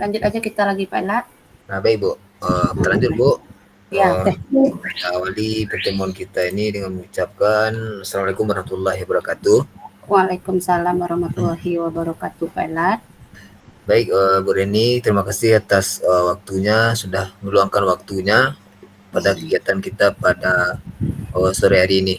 lanjut aja kita lagi Pak Lat. Nah, baik Bu. Kita lanjut Bu. Ya, Eh, oke. kita awali pertemuan kita ini dengan mengucapkan Assalamualaikum warahmatullahi wabarakatuh. Waalaikumsalam warahmatullahi wabarakatuh Pak Lat. Baik, Bu Reni, terima kasih atas waktunya, sudah meluangkan waktunya pada kegiatan kita pada sore hari ini.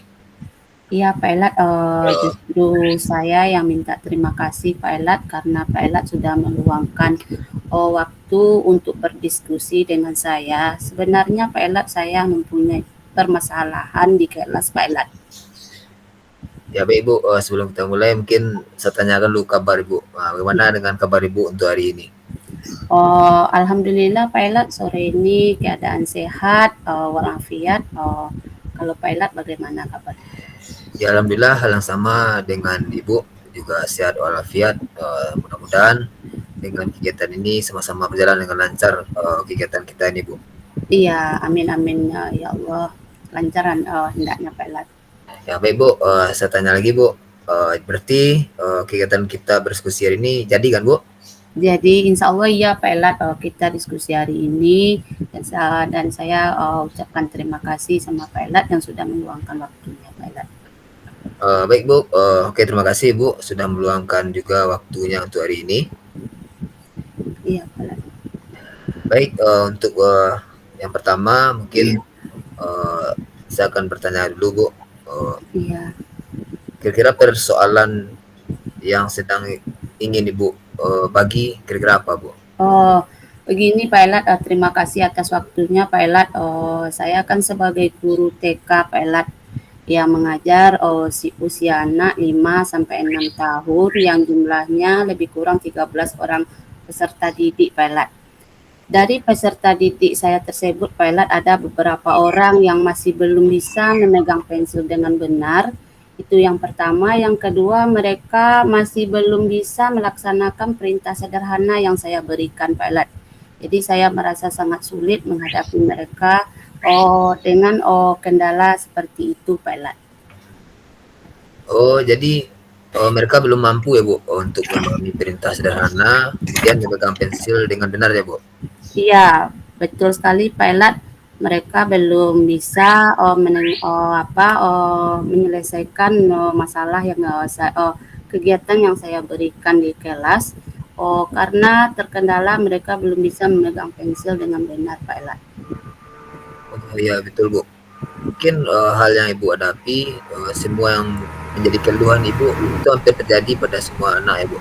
Iya Pak Lat, Eh, justru saya yang minta terima kasih Pak Lat karena Pak Lat sudah meluangkan waktu untuk berdiskusi dengan saya. Sebenarnya Pak Lat saya mempunyai permasalahan di kelas Pak Lat. Ya baik Bu, sebelum kita mulai mungkin saya tanyakan dulu kabar Ibu. Bagaimana dengan kabar Ibu untuk hari ini? Alhamdulillah Pak Lat sore ini keadaan sehat, walafiat. Kalau Pak Lat bagaimana kabar? Ya Alhamdulillah hal yang sama dengan Ibu, juga sehat walafiat. Mudah-mudahan dengan kegiatan ini sama-sama berjalan dengan lancar kegiatan kita ini Bu. Iya, amin amin ya Allah, lancaran hendaknya Pak Lat. Ya baik Bu, saya tanya lagi Bu. Berarti kegiatan kita berdiskusi hari ini jadi kan Bu? Jadi insya Allah ya Pak Lat, kita diskusi hari ini dan saya ucapkan terima kasih sama Pak Lat yang sudah meluangkan waktunya Pak Lat. Baik Bu, oke terima kasih Bu sudah meluangkan juga waktunya untuk hari ini. Iya Pak Lat. Baik, untuk yang pertama mungkin saya akan bertanya dulu Bu. Iya. Kira-kira persoalan yang sedang ingin Ibu bagi kira-kira apa Bu? Oh, begini Pak Lat, terima kasih atas waktunya Pak Lat. Saya kan sebagai guru TK Pak Lat yang mengajar usia anak 5 sampai 6 tahun yang jumlahnya lebih kurang 13 orang peserta didik Pak Lat. Dari peserta didik saya tersebut Pak Lat ada beberapa orang yang masih belum bisa memegang pensil dengan benar. Itu yang pertama. Yang kedua, mereka masih belum bisa melaksanakan perintah sederhana yang saya berikan Pak Lat. Jadi saya merasa sangat sulit menghadapi mereka dengan kendala seperti itu Pak Lat. Oh, jadi mereka belum mampu ya Bu untuk memahami perintah sederhana, kemudian memegang pensil dengan benar ya Bu? Iya, betul sekali Pak Lat. Mereka belum bisa menyelesaikan masalah yang kegiatan yang saya berikan di kelas. Karena terkendala mereka belum bisa memegang pensil dengan benar Pak Lat. Oh iya betul Bu. Mungkin hal yang Ibu hadapi, semua yang menjadi keluhan Ibu itu hampir terjadi pada semua anak ya Bu?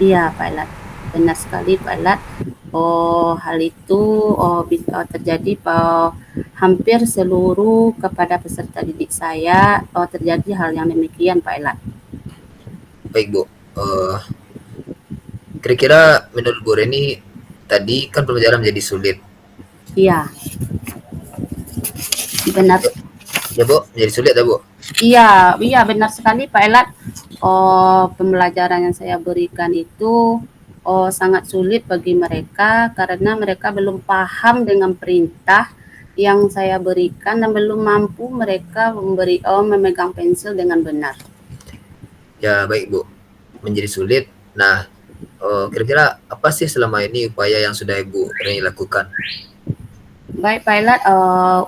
Iya Pak Lat, benar sekali Pak Lat. Hal itu terjadi hampir seluruh kepada peserta didik saya terjadi hal yang demikian Pak Lat. Baik Bu, kira-kira menurut Bu Reni tadi kan pembelajaran menjadi sulit. Iya, benar. Ya Bu, menjadi sulit ya Bu? Iya benar sekali Pak Elat. Pembelajaran yang saya berikan itu sangat sulit bagi mereka karena mereka belum paham dengan perintah yang saya berikan dan belum mampu mereka memegang pensil dengan benar. Ya baik Bu, menjadi sulit. Nah, kira-kira apa sih selama ini upaya yang sudah Ibu Reni lakukan? Baik Pak Elat,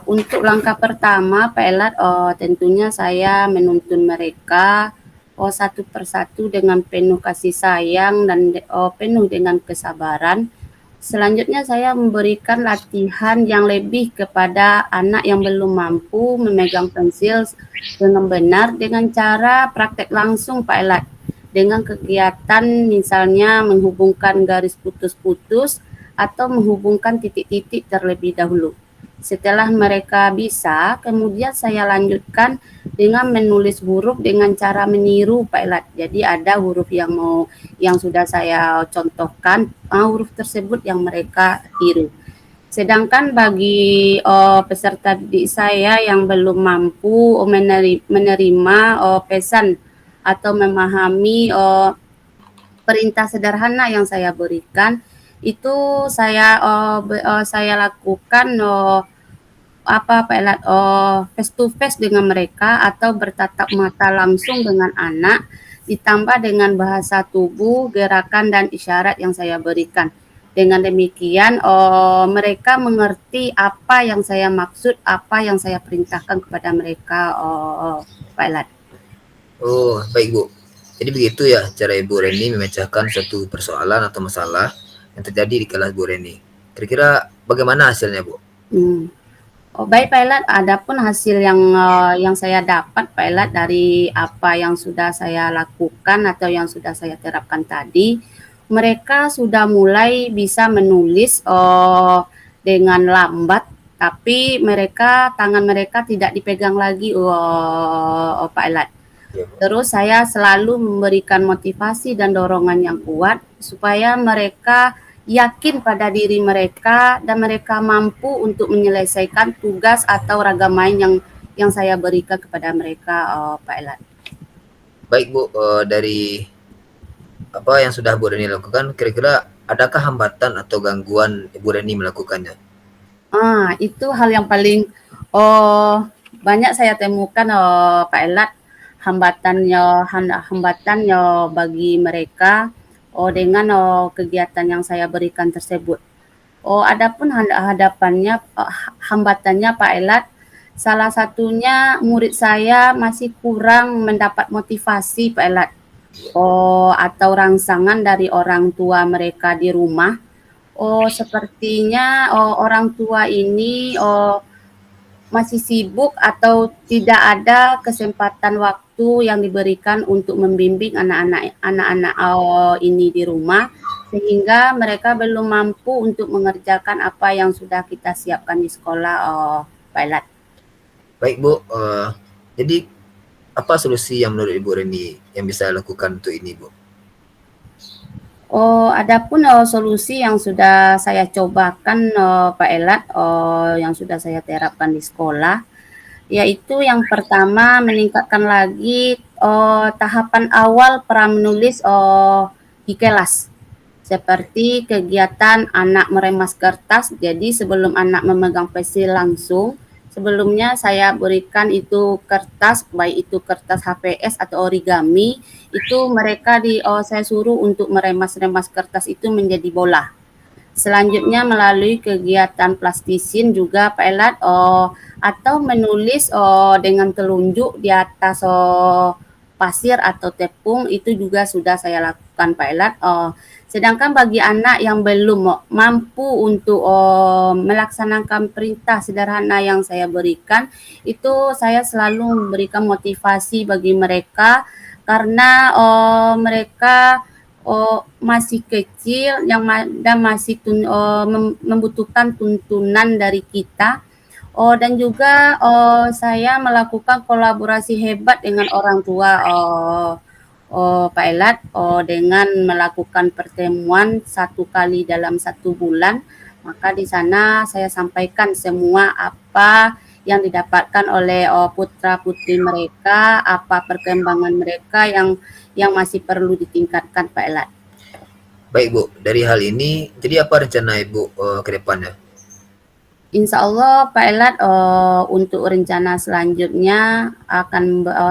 untuk langkah pertama Pak Elat tentunya saya menuntun mereka satu persatu dengan penuh kasih sayang dan penuh dengan kesabaran. Selanjutnya saya memberikan latihan yang lebih kepada anak yang belum mampu memegang pensil dengan benar dengan cara praktek langsung Pak Elat. Dengan kegiatan misalnya menghubungkan garis putus-putus atau menghubungkan titik-titik terlebih dahulu. Setelah mereka bisa, kemudian saya lanjutkan dengan menulis huruf dengan cara meniru Pak Elat. Jadi ada huruf yang sudah saya contohkan, huruf tersebut yang mereka tiru. Sedangkan bagi peserta didik saya yang belum mampu menerima pesan atau memahami perintah sederhana yang saya berikan, itu saya lakukan Pak Elat face to face dengan mereka atau bertatap mata langsung dengan anak ditambah dengan bahasa tubuh, gerakan dan isyarat yang saya berikan. Dengan demikian, mereka mengerti apa yang saya maksud, apa yang saya perintahkan kepada mereka, Pak Elat. Oh, baik Bu. Jadi begitu ya cara Ibu Reni memecahkan suatu persoalan atau masalah yang terjadi di kelas Bu Reni. Kira-kira bagaimana hasilnya Bu? Hmm. Oh, baik Pak Elat, adapun hasil yang saya dapat Pak Elat dari apa yang sudah saya lakukan atau yang sudah saya terapkan tadi, mereka sudah mulai bisa menulis dengan lambat, tapi tangan mereka tidak dipegang lagi, Pak Elat. Ya, Bu. Terus saya selalu memberikan motivasi dan dorongan yang kuat supaya mereka yakin pada diri mereka dan mereka mampu untuk menyelesaikan tugas atau ragam main yang saya berikan kepada mereka, Pak Elat. Baik Bu, dari apa yang sudah Bu Reni lakukan, kira-kira adakah hambatan atau gangguan Ibu Reni melakukannya? Itu hal yang paling oh, banyak saya temukan, Pak Elat, hambatannya bagi mereka dengan kegiatan yang saya berikan tersebut. Adapun hambatannya Pak Elat, salah satunya murid saya masih kurang mendapat motivasi Pak Elat, atau rangsangan dari orang tua mereka di rumah. Sepertinya orang tua ini masih sibuk atau tidak ada kesempatan waktu yang diberikan untuk membimbing anak-anak ini di rumah, sehingga mereka belum mampu untuk mengerjakan apa yang sudah kita siapkan di sekolah, Pak Elat. Baik Bu, jadi apa solusi yang menurut Ibu Reni yang bisa lakukan untuk ini Bu? Adapun solusi yang sudah saya cobakan, Pak Elat, yang sudah saya terapkan di sekolah, yaitu yang pertama meningkatkan lagi tahapan awal pra menulis di kelas. Seperti kegiatan anak meremas kertas, jadi sebelum anak memegang pensil langsung, sebelumnya saya berikan itu kertas, baik itu kertas HPS atau origami, itu mereka saya suruh untuk meremas-remas kertas itu menjadi bola. Selanjutnya melalui kegiatan plastisin juga Pak Elat, atau menulis dengan telunjuk di atas pasir atau tepung, itu juga sudah saya lakukan Pak Elat. Sedangkan bagi anak yang belum mampu untuk melaksanakan perintah sederhana yang saya berikan, itu saya selalu memberikan motivasi bagi mereka karena mereka masih kecil dan masih membutuhkan tuntunan dari kita. Dan juga saya melakukan kolaborasi hebat dengan orang tua, Pak Elat, dengan melakukan pertemuan 1 kali dalam 1 bulan. Maka di sana saya sampaikan semua apa yang didapatkan oleh putra-putri mereka, apa perkembangan mereka yang masih perlu ditingkatkan Pak Elat. Baik Bu, dari hal ini, jadi apa rencana Ibu ke depannya? Insya Allah Pak Elat, untuk rencana selanjutnya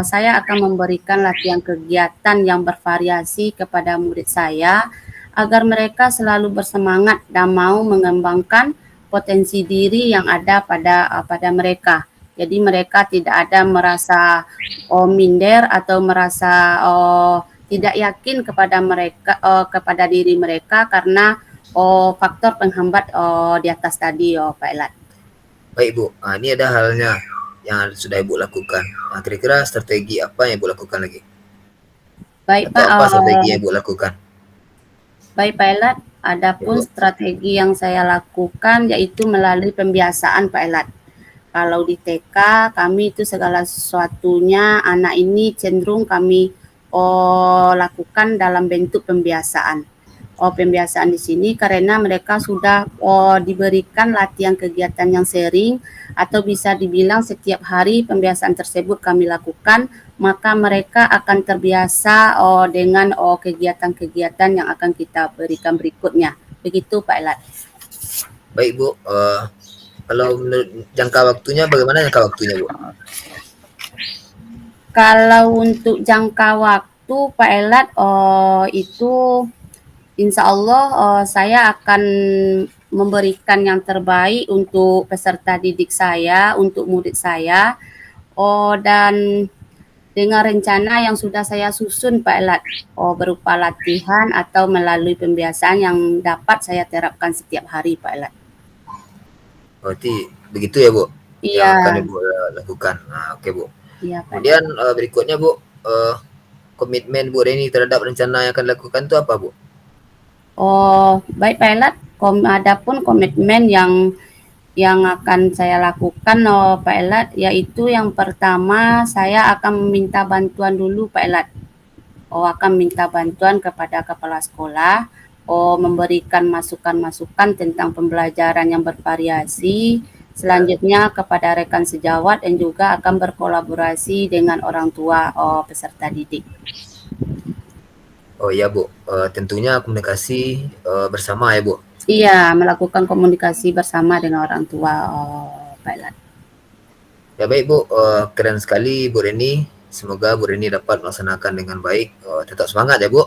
saya akan memberikan latihan kegiatan yang bervariasi kepada murid saya agar mereka selalu bersemangat dan mau mengembangkan potensi diri yang ada pada mereka. Jadi mereka tidak ada merasa minder atau merasa tidak yakin kepada diri mereka karena faktor penghambat di atas tadi, Pak Elat. Baik Bu, ini ada halnya yang sudah Ibu lakukan. Kira-kira strategi apa yang Ibu lakukan lagi? Baik Atau Pak, apa strategi yang Ibu lakukan? baik Pak Elat, adapun strategi yang saya lakukan yaitu melalui pembiasaan Pak Elat. Kalau di TK kami itu segala sesuatunya anak ini cenderung kami lakukan dalam bentuk pembiasaan. Pembiasaan di sini karena mereka sudah diberikan latihan kegiatan yang sering atau bisa dibilang setiap hari pembiasaan tersebut kami lakukan, maka mereka akan terbiasa dengan kegiatan-kegiatan yang akan kita berikan berikutnya. Begitu Pak Elat. Baik Bu, kalau menurut jangka waktunya, bagaimana jangka waktunya Bu? Kalau untuk jangka waktu Pak Elat itu Insya Allah saya akan memberikan yang terbaik untuk peserta didik saya, untuk murid saya, dan dengan rencana yang sudah saya susun Pak Elat, berupa latihan atau melalui pembiasaan yang dapat saya terapkan setiap hari Pak Elat. Berarti begitu ya, Bu, yang Iya, akan Ibu lakukan. Nah, oke, Bu. iya Pak Elat. Kemudian berikutnya, Bu, komitmen Bu Reni terhadap rencana yang akan dilakukan itu apa, Bu? Oh, baik Pak Elat. Adapun komitmen yang akan saya lakukan Pak Elat, yaitu yang pertama saya akan meminta bantuan dulu Pak Elat. Akan minta bantuan kepada kepala sekolah, memberikan masukan-masukan tentang pembelajaran yang bervariasi. Ya. Selanjutnya kepada rekan sejawat dan juga akan berkolaborasi dengan orang tua peserta didik. Oh iya, Bu, tentunya komunikasi bersama ya, Bu. Iya, melakukan komunikasi bersama dengan orang tua Pak Elat. Ya baik, Bu, keren sekali Bu Reni. Semoga Bu Reni dapat melaksanakan dengan baik. Tetap semangat ya, Bu.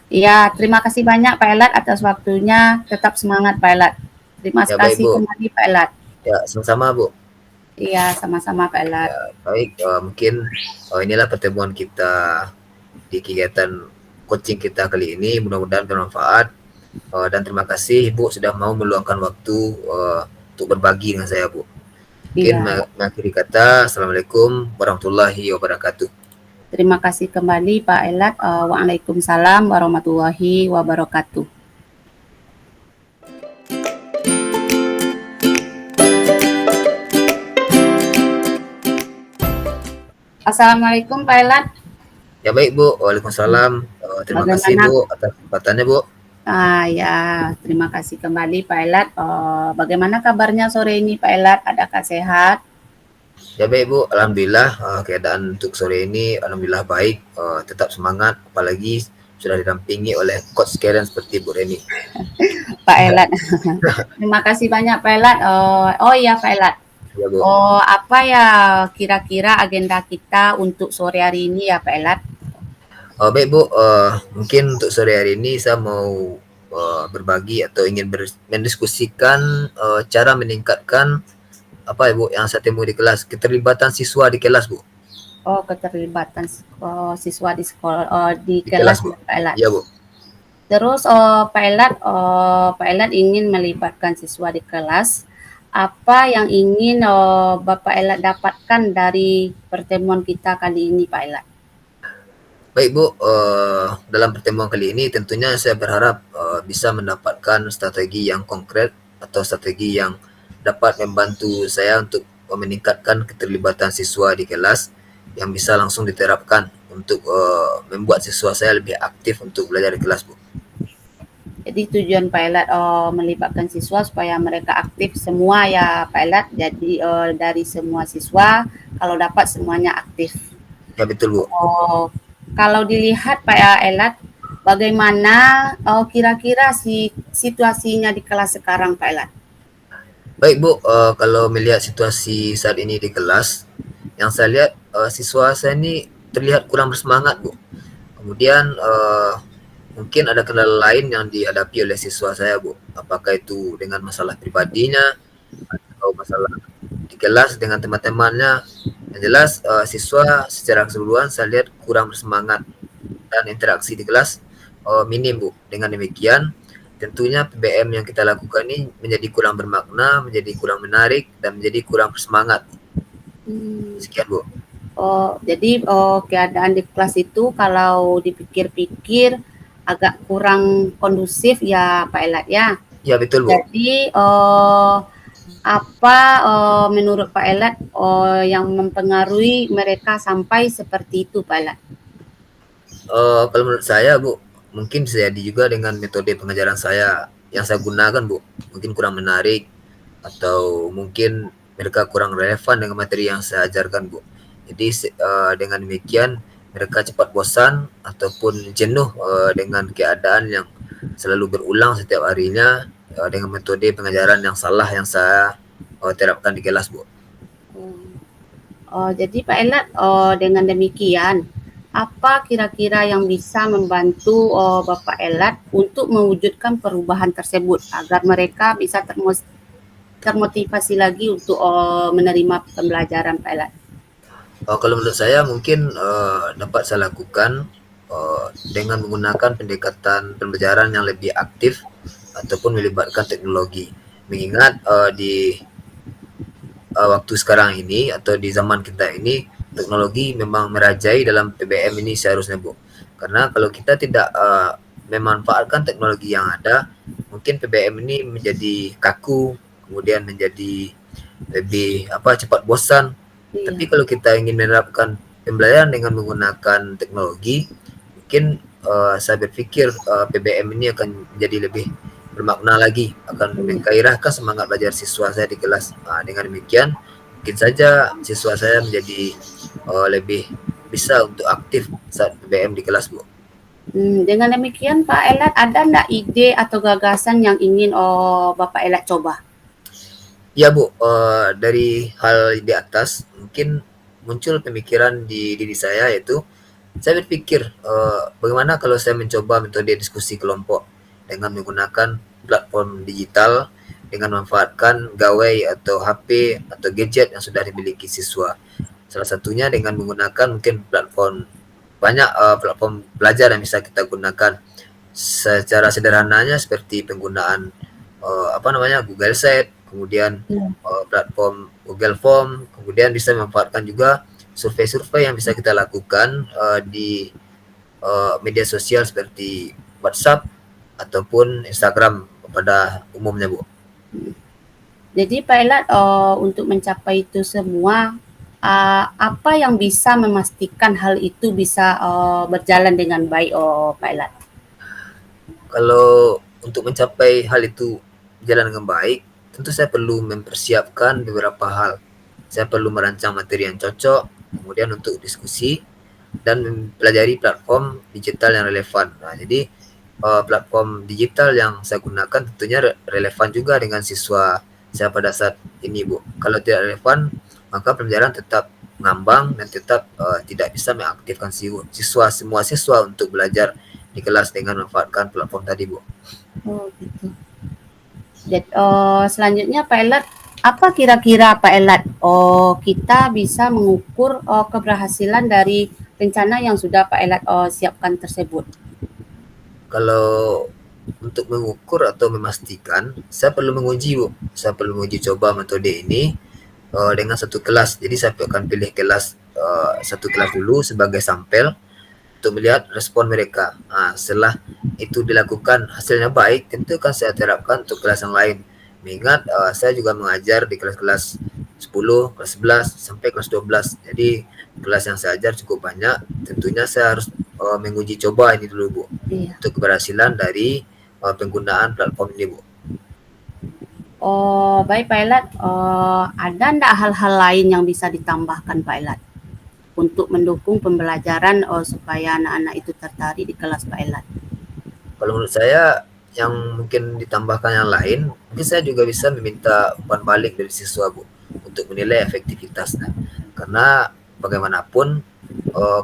Iya, terima kasih banyak Pak Elat atas waktunya. Tetap semangat Pak Elat. Terima Ya baik, kasih Bu. kembali Pak Elat. Ya, sama-sama, Bu. Iya, sama-sama Pak Elat. Ya, baik, mungkin inilah pertemuan kita di kegiatan coaching kita kali ini. Mudah-mudahan bermanfaat. Dan terima kasih Ibu sudah mau meluangkan waktu untuk berbagi dengan saya, Bu. Mungkin Iya, mengakhiri kata, Assalamualaikum warahmatullahi wabarakatuh. terima kasih kembali Pak Elat. Waalaikumsalam warahmatullahi wabarakatuh. Assalamualaikum Pak Elat. Ya baik, Bu. Waalaikumsalam. Terima kasih, Bagaimana? Bu, atas kesempatannya, Bu. Ya, terima kasih kembali Pak Elat. Bagaimana kabarnya sore ini Pak Elat? Adakah sehat? Ya baik, Bu. Alhamdulillah keadaan untuk sore ini alhamdulillah baik. Tetap semangat, apalagi sudah didampingi oleh coach keren seperti Bu Reni. Pak Elat. Terima kasih banyak Pak Elat. Oh iya Pak Elat. Ya, Bu. Apa ya kira-kira agenda kita untuk sore hari ini ya Pak Elat? Baik, Bu. Mungkin untuk sore hari ini saya mau berbagi atau ingin mendiskusikan cara meningkatkan apa ya, Bu, yang saya temui di kelas, keterlibatan siswa di kelas, Bu. Keterlibatan siswa di sekolah, di Di kelas kelas, Bu. ya Pak Elat. Ya, Bu. Terus Pak Elat ingin melibatkan siswa di kelas. Apa yang ingin Bapak Elat dapatkan dari pertemuan kita kali ini Pak Elat? Baik, Bu, dalam pertemuan kali ini tentunya saya berharap bisa mendapatkan strategi yang konkret atau strategi yang dapat membantu saya untuk meningkatkan keterlibatan siswa di kelas yang bisa langsung diterapkan untuk membuat siswa saya lebih aktif untuk belajar di kelas, Bu. Jadi tujuan Pak Elat melibatkan siswa supaya mereka aktif semua ya Pak Elat. Jadi dari semua siswa kalau dapat semuanya aktif. Ya betul, Bu. Kalau dilihat Pak Elat, bagaimana kira-kira situasinya di kelas sekarang Pak Elat? Baik, Bu, kalau melihat situasi saat ini di kelas, yang saya lihat siswa saya ini terlihat kurang bersemangat, Bu. Kemudian mungkin ada kendala lain yang dihadapi oleh siswa saya, Bu. Apakah itu dengan masalah pribadinya atau masalah di kelas dengan teman-temannya. Yang jelas siswa secara keseluruhan saya lihat kurang bersemangat dan interaksi di kelas minim, Bu. Dengan demikian tentunya PBM yang kita lakukan ini menjadi kurang bermakna, menjadi kurang menarik, dan menjadi kurang bersemangat. Sekian, Bu. Jadi keadaan di kelas itu kalau dipikir-pikir agak kurang kondusif ya Pak Elat ya. Ya betul, Bu. Jadi apa menurut Pak Elat yang mempengaruhi mereka sampai seperti itu Pak Elat? Kalau menurut saya, Bu, mungkin bisa jadi juga dengan metode pengajaran saya yang saya gunakan, Bu. Mungkin kurang menarik atau mungkin mereka kurang relevan dengan materi yang saya ajarkan, Bu. Jadi dengan demikian mereka cepat bosan ataupun jenuh dengan keadaan yang selalu berulang setiap harinya dengan metode pengajaran yang salah yang saya terapkan di kelas, Bu. Jadi Pak Elat dengan demikian apa kira-kira yang bisa membantu Bapak Elat untuk mewujudkan perubahan tersebut agar mereka bisa termotivasi lagi untuk menerima pembelajaran Pak Elat? Kalau menurut saya mungkin dapat saya lakukan dengan menggunakan pendekatan pembelajaran yang lebih aktif ataupun melibatkan teknologi. Mengingat di waktu sekarang ini atau di zaman kita ini teknologi memang merajai dalam PBM ini seharusnya Bu. Karena kalau kita tidak memanfaatkan teknologi yang ada, mungkin PBM ini menjadi kaku, kemudian menjadi lebih cepat bosan. Iya. Tapi kalau kita ingin menerapkan pembelajaran dengan menggunakan teknologi, mungkin saya berpikir PBM ini akan menjadi lebih bermakna lagi, akan Iya. menggairahkan semangat belajar siswa saya di kelas. Dengan demikian, mungkin saja siswa saya menjadi lebih bisa untuk aktif saat PBM di kelas, Bu. Dengan demikian Pak Elat, ada enggak ide atau gagasan yang ingin Bapak Elat coba? Ya Bu, dari hal di atas mungkin muncul pemikiran di diri saya, yaitu saya berpikir bagaimana kalau saya mencoba metode diskusi kelompok dengan menggunakan platform digital dengan memanfaatkan gawai atau HP atau gadget yang sudah dimiliki siswa. Salah satunya dengan menggunakan mungkin banyak platform belajar yang bisa kita gunakan. Secara sederhananya seperti penggunaan Google Set, kemudian Iya. platform Google Form, kemudian bisa memanfaatkan juga survei-survei yang bisa kita lakukan di media sosial seperti WhatsApp ataupun Instagram pada umumnya, Bu. Jadi Pak Elat, untuk mencapai itu semua, apa yang bisa memastikan hal itu bisa berjalan dengan baik Pak Elat? Kalau untuk mencapai hal itu jalan dengan baik, tentu saya perlu mempersiapkan beberapa hal. Saya perlu merancang materi yang cocok, kemudian untuk diskusi dan mempelajari platform digital yang relevan. Jadi platform digital yang saya gunakan tentunya relevan juga dengan siswa saya pada saat ini, Bu. Kalau tidak relevan, maka pembelajaran tetap ngambang dan tetap tidak bisa mengaktifkan semua siswa untuk belajar di kelas dengan memanfaatkan platform tadi, Bu. Oh gitu. Jadi, selanjutnya Pak Elat, apa kira-kira Pak Elat, kita bisa mengukur keberhasilan dari rencana yang sudah Pak Elat siapkan tersebut? Kalau untuk mengukur atau memastikan, saya perlu menguji, Bu. Saya perlu menguji coba metode ini dengan satu kelas. Jadi saya akan pilih satu kelas dulu sebagai sampel untuk melihat respon mereka. Setelah itu dilakukan hasilnya baik, tentu akan saya terapkan untuk kelas yang lain. Mengingat saya juga mengajar di kelas-kelas 10, kelas 11 sampai kelas 12. Jadi kelas yang saya ajar cukup banyak. Tentunya saya harus menguji coba ini dulu, Bu. Iya. Untuk keberhasilan dari penggunaan platform ini, Bu. Oh, baik Pak Elat, ada enggak hal-hal lain yang bisa ditambahkan Pak Elat untuk mendukung pembelajaran supaya anak-anak itu tertarik di kelas Pak Elat? Kalau menurut saya yang mungkin ditambahkan yang lain, mungkin saya juga bisa meminta umpan balik dari siswa, Bu, untuk menilai efektivitasnya. Karena bagaimanapun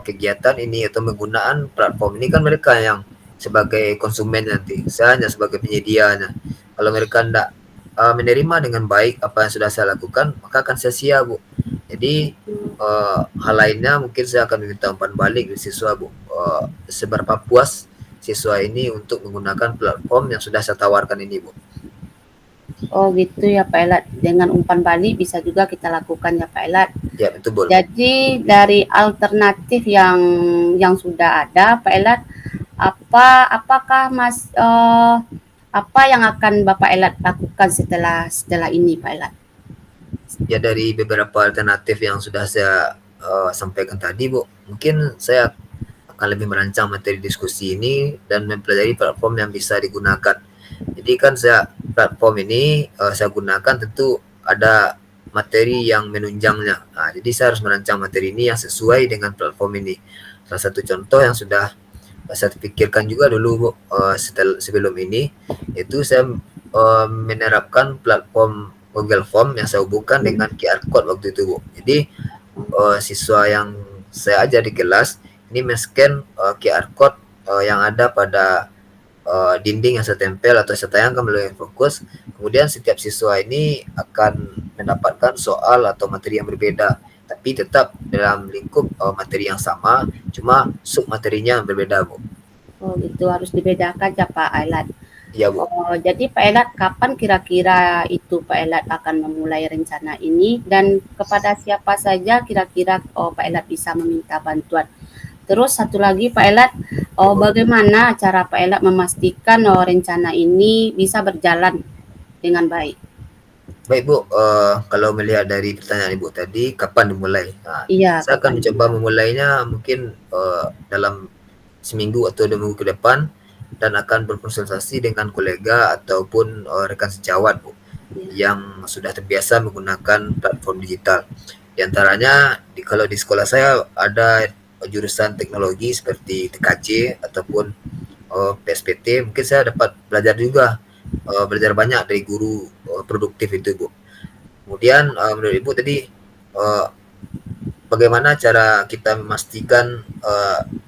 kegiatan ini atau penggunaan platform ini kan mereka yang sebagai konsumen nanti. Saya hanya sebagai penyedianya. Kalau mereka tidak menerima dengan baik apa yang sudah saya lakukan, maka akan sia-sia, Bu. Jadi hal lainnya mungkin saya akan meminta umpan balik dari siswa, Bu. Seberapa puas siswa ini untuk menggunakan platform yang sudah saya tawarkan ini, Bu. Oh gitu ya Pak Elat, dengan umpan balik bisa juga kita lakukan ya Pak Elat. Ya, betul, Bu. Jadi dari alternatif yang sudah ada Pak Elat, apakah apa yang akan Bapak Elat lakukan setelah ini Pak Elat? Ya, dari beberapa alternatif yang sudah saya sampaikan tadi, Bu, mungkin saya akan lebih merancang materi diskusi ini dan mempelajari platform yang bisa digunakan. Jadi kan platform ini saya gunakan tentu ada materi yang menunjangnya. Jadi saya harus merancang materi ini yang sesuai dengan platform ini. Salah satu contoh yang sudah saya pikirkan juga dulu, Bu, sebelum ini, yaitu saya menerapkan platform Google Form yang saya hubungkan dengan QR code waktu itu, Bu. Jadi siswa yang saya ajar di kelas ini men-scan QR code yang ada pada dinding yang saya tempel atau saya tayangkan melalui fokus. Kemudian setiap siswa ini akan mendapatkan soal atau materi yang berbeda, tapi tetap dalam lingkup materi yang sama, cuma sub materinya yang berbeda, Bu. Oh gitu, harus dibedakan ya Pak Ailat. Iya, Bu. Oh, jadi Pak Elat, kapan kira-kira itu Pak Elat akan memulai rencana ini dan kepada siapa saja kira-kira Pak Elat bisa meminta bantuan? Terus satu lagi Pak Elat, Ya, Bu. bagaimana cara Pak Elat memastikan rencana ini bisa berjalan dengan baik? Baik, Bu, kalau melihat dari pertanyaan Ibu tadi, kapan dimulai? Iya, Saya kapan akan mencoba dimulai? memulainya mungkin dalam seminggu atau 2 minggu ke depan, dan akan berkonsultasi dengan kolega ataupun rekan sejawat, Bu, Ya, yang sudah terbiasa menggunakan platform digital. Di antaranya kalau di sekolah saya ada jurusan teknologi seperti TKJ ataupun PSPT, mungkin saya dapat belajar juga, belajar banyak dari guru produktif itu, Bu. Kemudian menurut Ibu tadi, bagaimana cara kita memastikan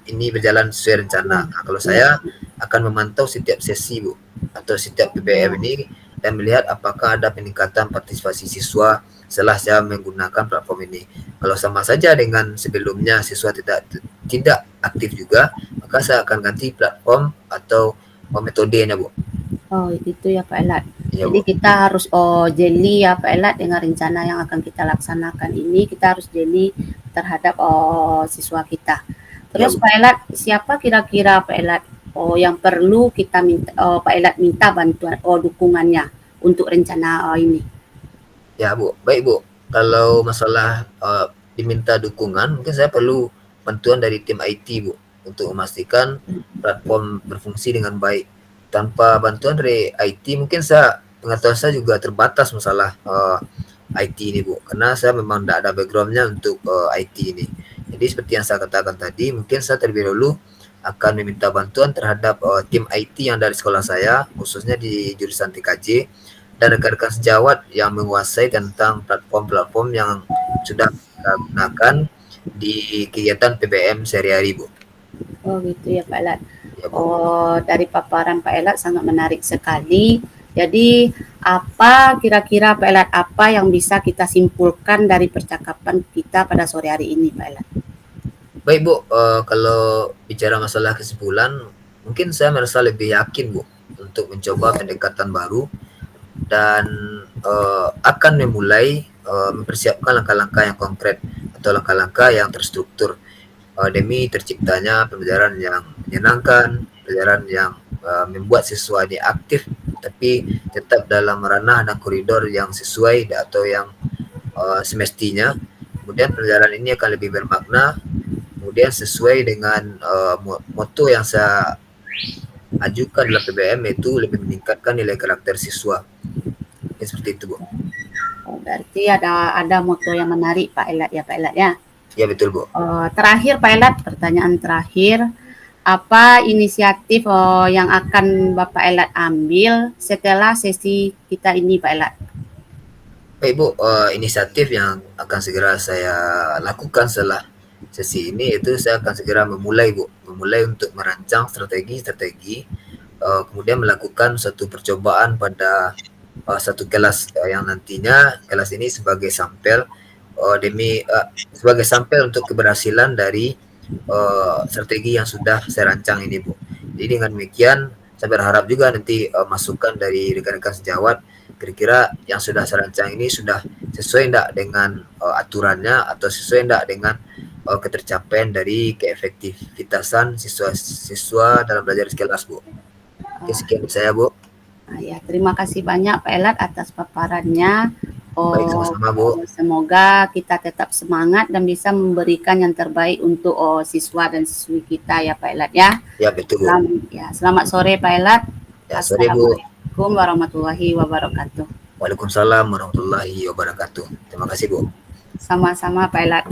ini berjalan sesuai rencana? Nah, kalau ya. saya akan memantau setiap sesi, Bu, atau setiap PPM Oh, ini, dan melihat apakah ada peningkatan partisipasi siswa setelah saya menggunakan platform ini. Kalau sama saja dengan sebelumnya siswa tidak aktif juga, maka saya akan ganti platform atau metodenya, Bu. oh itu ya Pak Elat. Ya, Jadi Bu. kita harus jeli ya Pak Elat dengan rencana yang akan kita laksanakan ini, kita harus jeli terhadap siswa kita. Ya, Terus Bu. Pak Elat, siapa kira-kira Pak Elat yang perlu kita minta Pak Elat minta bantuan dukungannya untuk rencana ini? Ya, Bu. Baik, Bu. Kalau masalah diminta dukungan, mungkin saya perlu bantuan dari tim IT, Bu, untuk memastikan platform berfungsi dengan baik. Tanpa bantuan dari IT, mungkin pengetahuan saya juga terbatas masalah IT ini, Bu, karena saya memang tidak ada backgroundnya untuk IT ini. Jadi seperti yang saya katakan tadi, mungkin saya terlebih dahulu akan meminta bantuan terhadap tim IT yang dari sekolah saya, khususnya di jurusan TKJ, dan rekan-rekan sejawat yang menguasai tentang platform-platform yang sudah kita gunakan di kegiatan PBM sehari-hari, Bu. Oh gitu ya Pak Elat. Ya, Bu. Oh, dari paparan Pak Elat sangat menarik sekali. Jadi apa kira-kira Pak Elat apa yang bisa kita simpulkan dari percakapan kita pada sore hari ini Pak Elat? Baik, Bu, kalau bicara masalah kesimpulan, mungkin saya merasa lebih yakin, Bu, untuk mencoba pendekatan baru dan akan memulai mempersiapkan langkah-langkah yang konkret atau langkah-langkah yang terstruktur demi terciptanya pembelajaran yang menyenangkan, pembelajaran yang membuat siswa ini aktif tapi tetap dalam ranah dan koridor yang sesuai atau yang semestinya. Kemudian pembelajaran ini akan lebih bermakna, kemudian sesuai dengan moto yang saya ajukan dalam PBM, yaitu lebih meningkatkan nilai karakter siswa. Ya, seperti itu, Bu. Oh, berarti ada moto yang menarik Pak Elat ya Pak Elat ya. Ya, betul, Bu. Terakhir Pak Elat, pertanyaan terakhir, apa inisiatif yang akan Bapak Elat ambil setelah sesi kita ini Pak Elat? Baik, Bu, inisiatif yang akan segera saya lakukan setelah sesi ini itu saya akan segera memulai, Bu, memulai untuk merancang strategi-strategi, kemudian melakukan satu percobaan pada satu kelas yang nantinya kelas ini sebagai sampel sebagai sampel untuk keberhasilan dari strategi yang sudah saya rancang ini, Bu. Jadi dengan demikian saya berharap juga nanti masukan dari rekan-rekan sejawat, kira-kira yang sudah saya rancang ini sudah sesuai enggak dengan aturannya atau sesuai enggak dengan ketercapaian dari keefektivitasan siswa-siswa dalam belajar di kelas, Bu. Oke, Oh, sekian dari saya, Bu. ya, terima kasih banyak Pak Elat atas paparannya. Baik, sama-sama, Bu. Semoga kita tetap semangat dan bisa memberikan yang terbaik untuk siswa dan siswi kita ya Pak Elat ya. Ya, betul, Bu. Selamat sore Pak Elat. Ya, sore, Bu. Assalamualaikum warahmatullahi wabarakatuh. Waalaikumsalam warahmatullahi wabarakatuh. Terima kasih, Bu. Sama-sama Pak Elat.